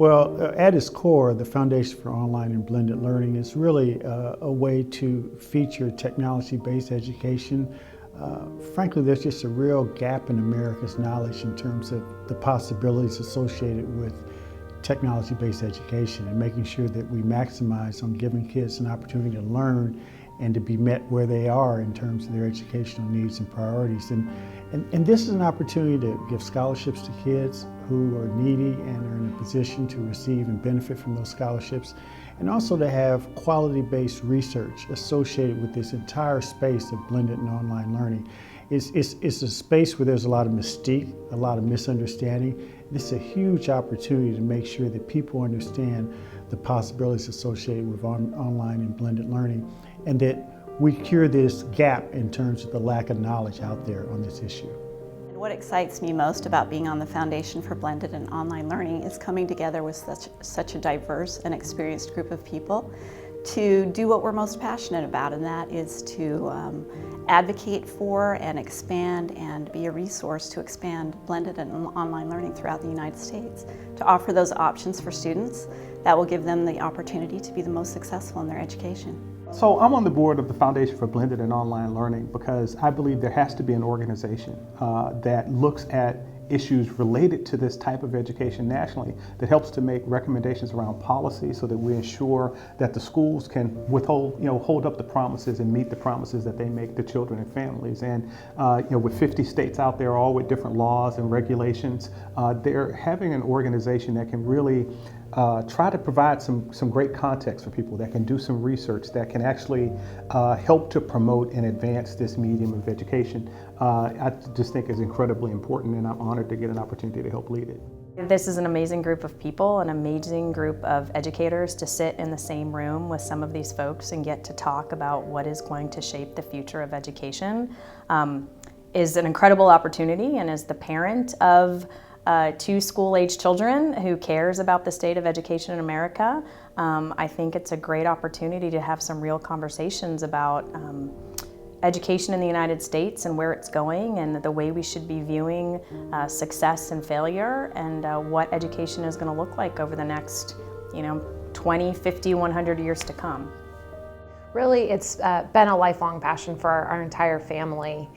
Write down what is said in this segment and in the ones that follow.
Well, at its core, the Foundation for Online and Blended Learning is really a way to feature technology-based education. Frankly, there's just a real gap in America's knowledge in terms of the possibilities associated with technology-based education and making sure that we maximize on giving kids an opportunity to learn and to be met where they are in terms of their educational needs and priorities. And this is an opportunity to give scholarships to kids who are needy and are in a position to receive and benefit from those scholarships, and also to have quality-based research associated with this entire space of blended and online learning. It's a space where there's a lot of mystique, a lot of misunderstanding. This is a huge opportunity to make sure that people understand the possibilities associated with online and blended learning, and that we cure this gap in terms of the lack of knowledge out there on this issue. And what excites me most about being on the Foundation for Blended and Online Learning is coming together with such a diverse and experienced group of people to do what we're most passionate about, and that is to advocate for and expand and be a resource to expand blended and online learning throughout the United States, to offer those options for students that will give them the opportunity to be the most successful in their education. So I'm on the board of the Foundation for Blended and Online Learning because I believe there has to be an organization that looks at issues related to this type of education nationally, that helps to make recommendations around policy so that we ensure that the schools can hold up the promises and meet the promises that they make to children and families. And with 50 states out there, all with different laws and regulations, they're having an organization that can really try to provide some great context for people, that can do some research, that can actually help to promote and advance this medium of education. I just think is incredibly important, and I'm honored to get an opportunity to help lead it. This is an amazing group of people, an amazing group of educators to sit in the same room with some of these folks and get to talk about what is going to shape the future of education is an incredible opportunity. And as the parent of two school-age children who cares about the state of education in America, I think it's a great opportunity to have some real conversations about education in the United States and where it's going, and the way we should be viewing success and failure, and what education is going to look like over the next 20, 50, 100 years to come. Really, it's been a lifelong passion for our entire family.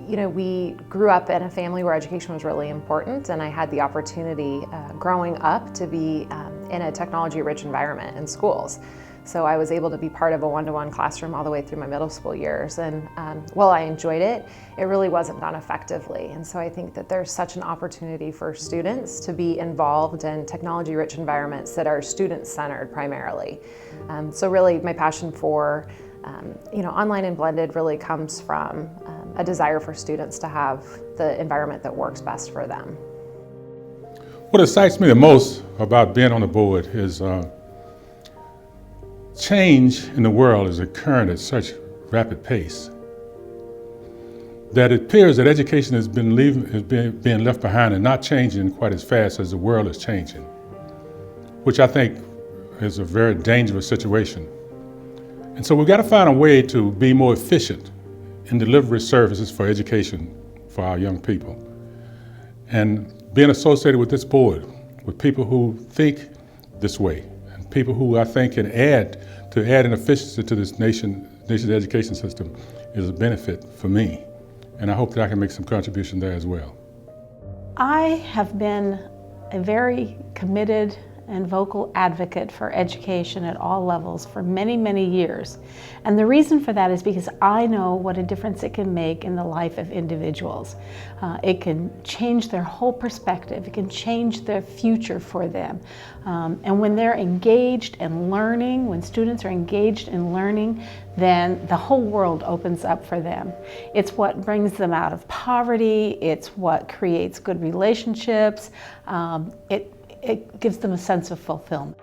We grew up in a family where education was really important, and I had the opportunity growing up to be in a technology-rich environment in schools. So I was able to be part of a one-to-one classroom all the way through my middle school years, and while I enjoyed it, it really wasn't done effectively. And so I think that there's such an opportunity for students to be involved in technology-rich environments that are student-centered primarily. So really, my passion for online and blended really comes from a desire for students to have the environment that works best for them. What excites me the most about being on the board is change in the world is occurring at such rapid pace that it appears that education has been being left behind and not changing quite as fast as the world is changing, which I think is a very dangerous situation. And so we've got to find a way to be more efficient in delivery services for education for our young people. And being associated with this board, with people who think this way, and people who I think can add an efficiency to this nation's education system is a benefit for me. And I hope that I can make some contribution there as well. I have been a very committed and vocal advocate for education at all levels for many, many years. And the reason for that is because I know what a difference it can make in the life of individuals. It can change their whole perspective. It can change their future for them. And when they're engaged in learning, when students are engaged in learning, then the whole world opens up for them. It's what brings them out of poverty. It's what creates good relationships. It gives them a sense of fulfillment.